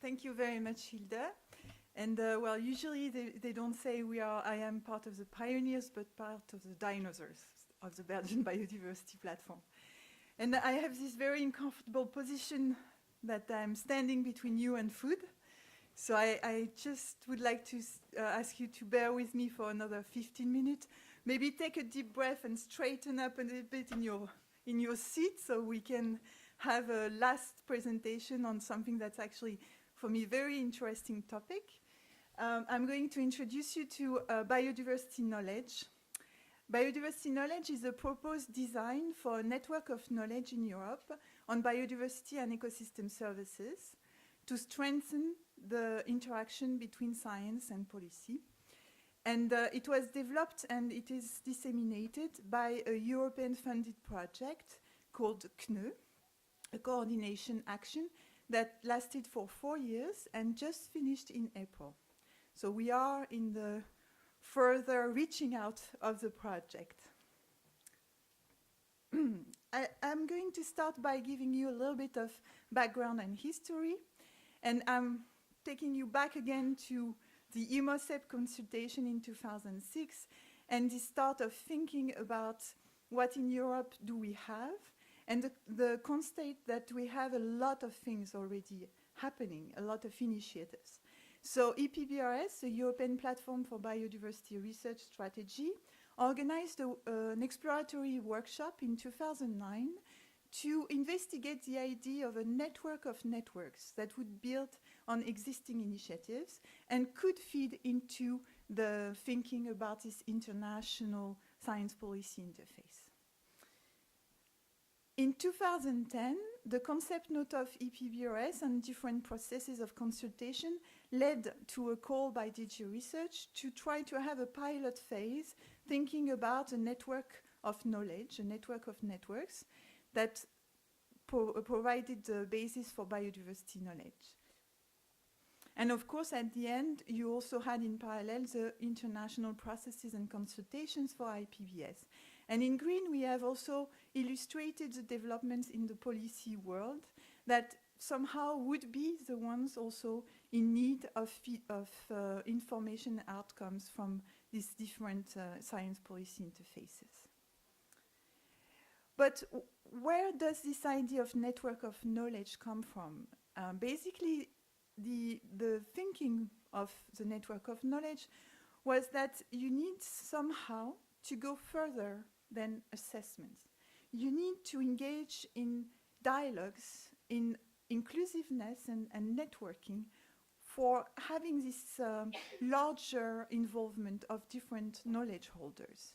Thank you very much, Hilde. And well, usually they don't say I am part of the pioneers, but part of the dinosaurs of the Belgian biodiversity platform. And I have this very uncomfortable position that I'm standing between you and food. So I just would like to ask you to bear with me for another 15 minutes. Maybe take a deep breath and straighten up a little bit in your seat so we can have a last presentation on something that's actually, for me, very interesting topic. I'm going to introduce you to biodiversity knowledge. Biodiversity knowledge is a proposed design for a network of knowledge in Europe on biodiversity and ecosystem services to strengthen the interaction between science and policy. And it was developed and it is disseminated by a European-funded project called CNE, a coordination action that lasted for 4 years and just finished in April. So we are in the further reaching out of the project. I'm going to start by giving you a little bit of background and history. And I'm taking you back again to the IPBES consultation in 2006 and the start of thinking about what in Europe do we have, and the constate that we have a lot of things already happening, a lot of initiatives. So IPBES, the European Platform for Biodiversity Research Strategy, organized an exploratory workshop in 2009 to investigate the idea of a network of networks that would build on existing initiatives and could feed into the thinking about this international science policy interface. In 2010, the concept note of IPBES and different processes of consultation led to a call by DG Research to try to have a pilot phase thinking about a network of knowledge, a network of networks that provided the basis for biodiversity knowledge. And of course, at the end, you also had in parallel the international processes and consultations for IPBES. And in green, we have also illustrated the developments in the policy world that somehow would be the ones also in need of information outcomes from these different science policy interfaces. But where does this idea of network of knowledge come from? Basically, the thinking of the network of knowledge was that you need somehow to go further than assessments. You need to engage in dialogues, in inclusiveness and networking for having this larger involvement of different knowledge holders.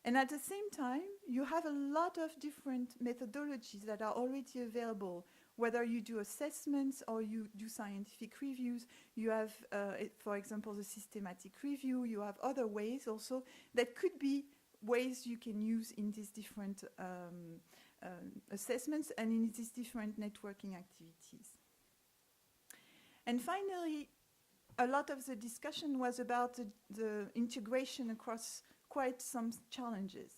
And at the same time, you have a lot of different methodologies that are already available, whether you do assessments or you do scientific reviews. You have, for example, the systematic review. You have other ways also that could be ways you can use in these different assessments and in these different networking activities. And finally, a lot of the discussion was about the integration across quite some challenges.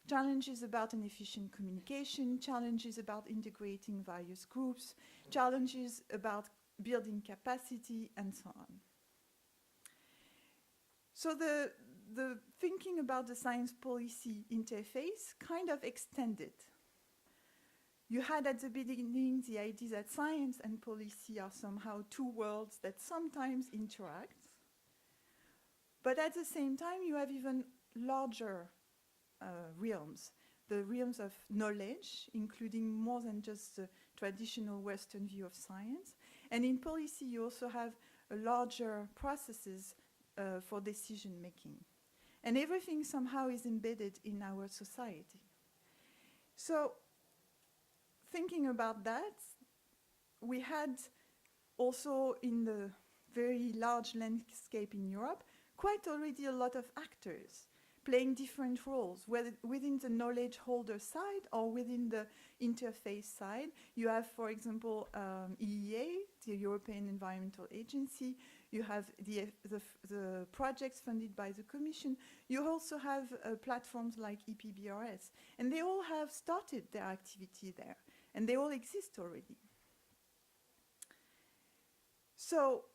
Challenges about an efficient communication, challenges about integrating various groups, challenges about building capacity, and so on. So the thinking about the science policy interface kind of extended. You had at the beginning the idea that science and policy are somehow two worlds that sometimes interact. But at the same time, you have even larger realms, the realms of knowledge, including more than just the traditional Western view of science. And in policy, you also have a larger processes for decision making. And everything somehow is embedded in our society. So, thinking about that, we had also in the very large landscape in Europe, quite already a lot of actors playing different roles, whether within the knowledge holder side or within the interface side. You have, for example, EEA, the European Environmental Agency. You have the projects funded by the Commission. You also have platforms like IPBES. And they all have started their activity there. And they all exist already. So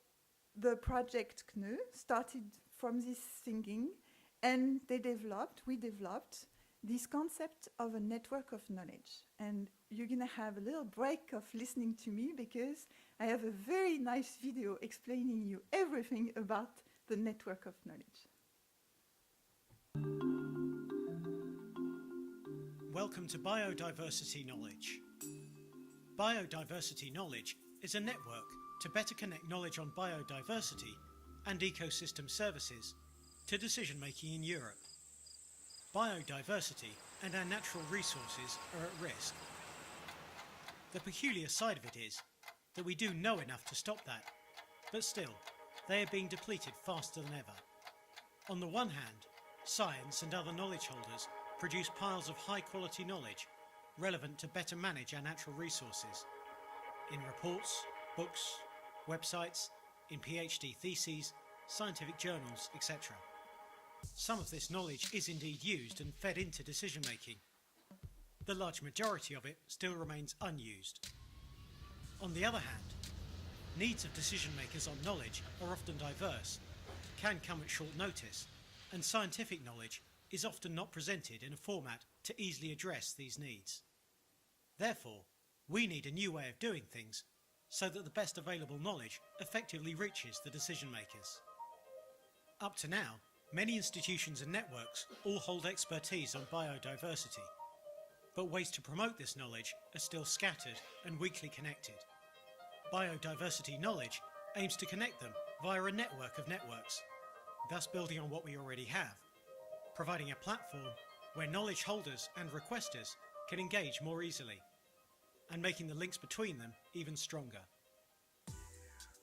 the project CNE started from this thinking, and we developed this concept of a network of knowledge. And you're gonna have a little break of listening to me because I have a very nice video explaining you everything about the network of knowledge. Welcome to Biodiversity Knowledge. Biodiversity Knowledge is a network to better connect knowledge on biodiversity and ecosystem services to decision-making in Europe. Biodiversity and our natural resources are at risk. The peculiar side of it is that we do know enough to stop that, but still, they are being depleted faster than ever. On the one hand, science and other knowledge holders produce piles of high-quality knowledge relevant to better manage our natural resources in reports, books, websites, in PhD theses, scientific journals, etc. Some of this knowledge is indeed used and fed into decision-making. The large majority of it still remains unused. On the other hand, needs of decision-makers on knowledge are often diverse, can come at short notice, and scientific knowledge is often not presented in a format to easily address these needs. Therefore, we need a new way of doing things so that the best available knowledge effectively reaches the decision makers. Up to now, many institutions and networks all hold expertise on biodiversity, but ways to promote this knowledge are still scattered and weakly connected. Biodiversity knowledge aims to connect them via a network of networks, thus building on what we already have, providing a platform where knowledge holders and requesters can engage more easily, and making the links between them even stronger.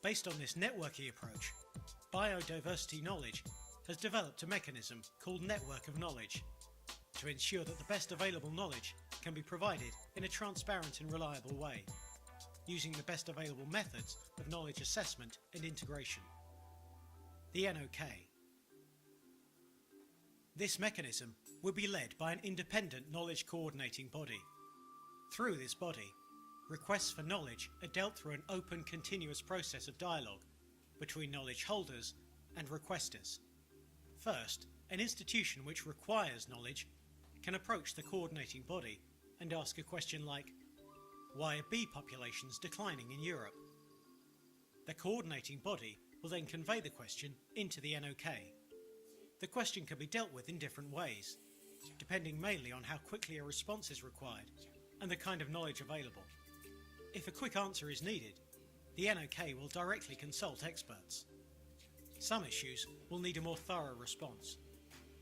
Based on this networking approach, biodiversity knowledge has developed a mechanism called Network of Knowledge to ensure that the best available knowledge can be provided in a transparent and reliable way, using the best available methods of knowledge assessment and integration. The NoK. This mechanism will be led by an independent knowledge coordinating body. Through this body, requests for knowledge are dealt through an open, continuous process of dialogue between knowledge holders and requesters. First, an institution which requires knowledge can approach the coordinating body and ask a question like, why are bee populations declining in Europe? The coordinating body will then convey the question into the NoK. The question can be dealt with in different ways, depending mainly on how quickly a response is required and the kind of knowledge available. If a quick answer is needed, the NoK will directly consult experts. Some issues will need a more thorough response,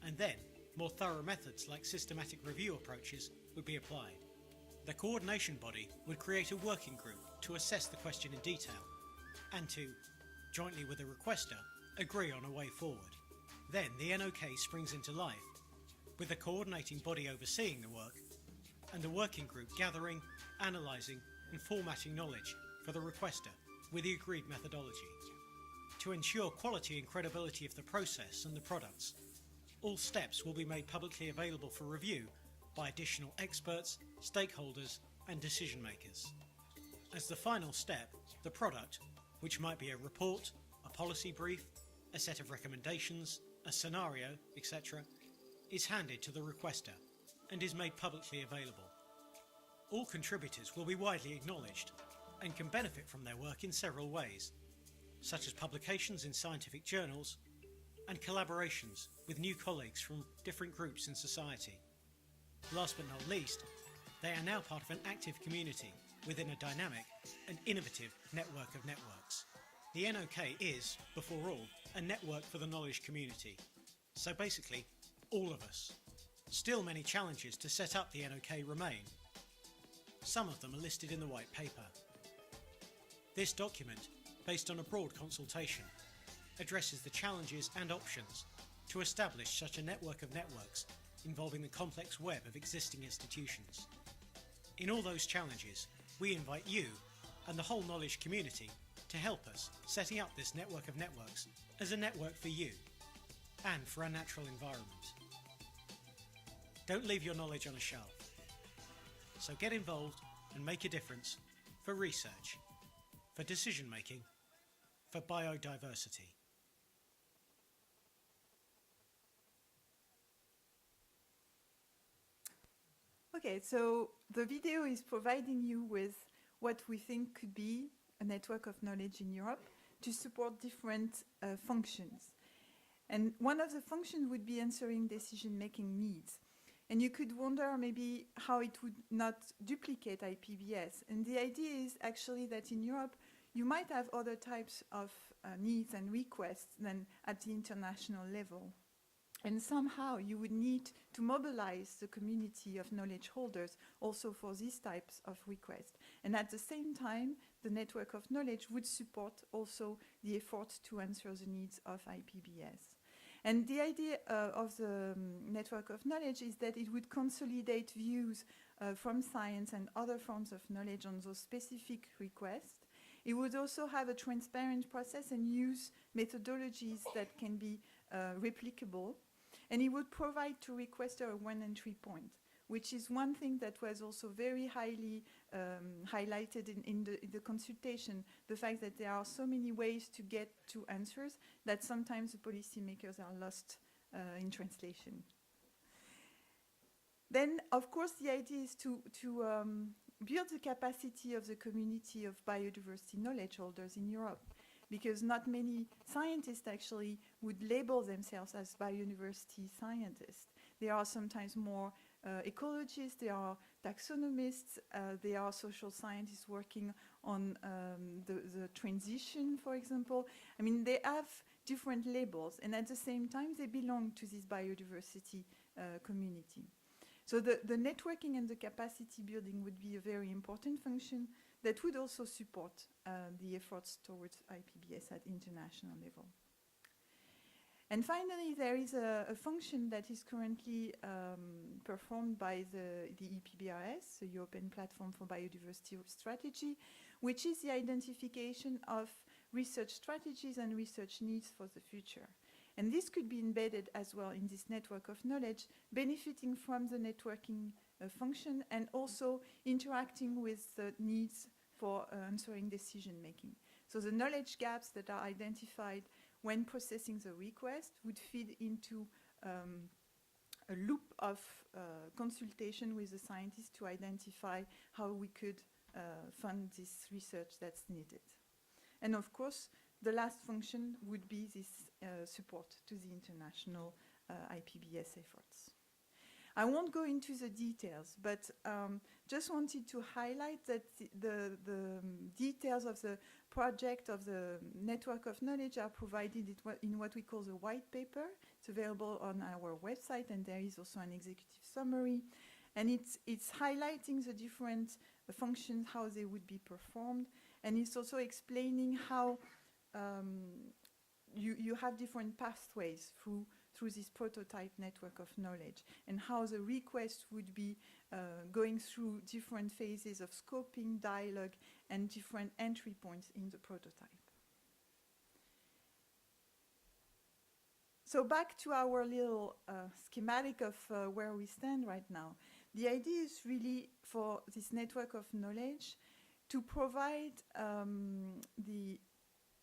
and then more thorough methods like systematic review approaches would be applied. The coordination body would create a working group to assess the question in detail and to, jointly with the requester, agree on a way forward. Then the NoK springs into life, with the coordinating body overseeing the work and the working group gathering, analysing and formatting knowledge for the requester with the agreed methodology. To ensure quality and credibility of the process and the products, all steps will be made publicly available for review by additional experts, stakeholders and decision makers. As the final step, the product, which might be a report, a policy brief, a set of recommendations, a scenario, etc., is handed to the requester and is made publicly available. All contributors will be widely acknowledged and can benefit from their work in several ways, such as publications in scientific journals and collaborations with new colleagues from different groups in society. Last but not least, they are now part of an active community within a dynamic and innovative network of networks. The NoK is, before all, a network for the knowledge community. So basically, all of us. Still many challenges to set up the NoK remain. Some of them are listed in the white paper. This document, based on a broad consultation, addresses the challenges and options to establish such a network of networks involving the complex web of existing institutions. In all those challenges, we invite you and the whole knowledge community to help us setting up this network of networks as a network for you and for our natural environment. Don't leave your knowledge on a shelf. So get involved and make a difference for research, for decision making, for biodiversity. Okay, so the video is providing you with what we think could be a network of knowledge in Europe to support different functions. And one of the functions would be answering decision-making needs. And you could wonder maybe how it would not duplicate IPBES. And the idea is actually that in Europe, you might have other types of needs and requests than at the international level. And somehow you would need to mobilize the community of knowledge holders also for these types of requests. And at the same time, the network of knowledge would support also the effort to answer the needs of IPBES. And the idea of the network of knowledge is that it would consolidate views from science and other forms of knowledge on those specific requests. It would also have a transparent process and use methodologies that can be replicable. And it would provide to requester a one entry point, which is one thing that was also very highly highlighted in the consultation, the fact that there are so many ways to get to answers that sometimes the policymakers are lost in translation. Then, of course, the idea is to build the capacity of the community of biodiversity knowledge holders in Europe, because not many scientists actually would label themselves as biodiversity scientists. There are sometimes more ecologists, there are taxonomists, there are social scientists working on the transition, for example. I mean, they have different labels, and at the same time, they belong to this biodiversity community. So the networking and the capacity building would be a very important function that would also support the efforts towards IPBES at international level. And finally, there is a function that is currently performed by the IPBES, the European Platform for Biodiversity Strategy, which is the identification of research strategies and research needs for the future. And this could be embedded as well in this network of knowledge, benefiting from the networking function and also interacting with the needs for answering decision-making. So the knowledge gaps that are identified when processing the request would feed into a loop of consultation with the scientists to identify how we could fund this research that's needed. And of course, the last function would be this support to the international IPBES efforts. I won't go into the details, but just wanted to highlight that the details of the project of the network of knowledge are provided in what we call the white paper. It's available on our website, and there is also an executive summary. And it's highlighting the different functions, how they would be performed, and it's also explaining how you have different pathways through this prototype network of knowledge, and how the request would be going through different phases of scoping, dialogue, and different entry points in the prototype. So back to our little schematic of where we stand right now. The idea is really for this network of knowledge to provide the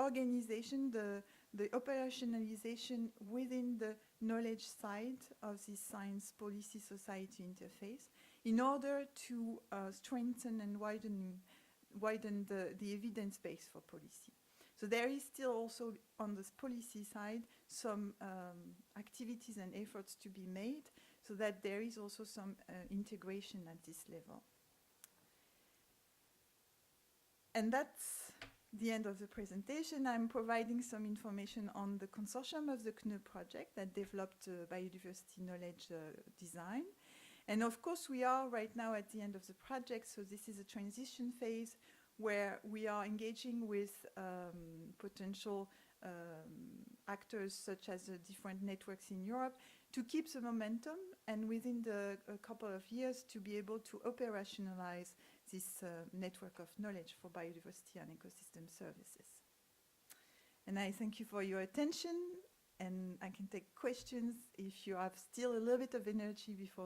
organization, the operationalization within the knowledge side of this science policy society interface in order to strengthen and widen the evidence base for policy. So there is still also on this policy side some activities and efforts to be made so that there is also some integration at this level. And that's the end of the presentation. I'm providing some information on the consortium of the CNE project that developed biodiversity knowledge design. And of course, we are right now at the end of the project, so this is a transition phase where we are engaging with potential actors such as the different networks in Europe to keep the momentum, and within a couple of years to be able to operationalize this network of knowledge for biodiversity and ecosystem services. And I thank you for your attention, and I can take questions if you have still a little bit of energy before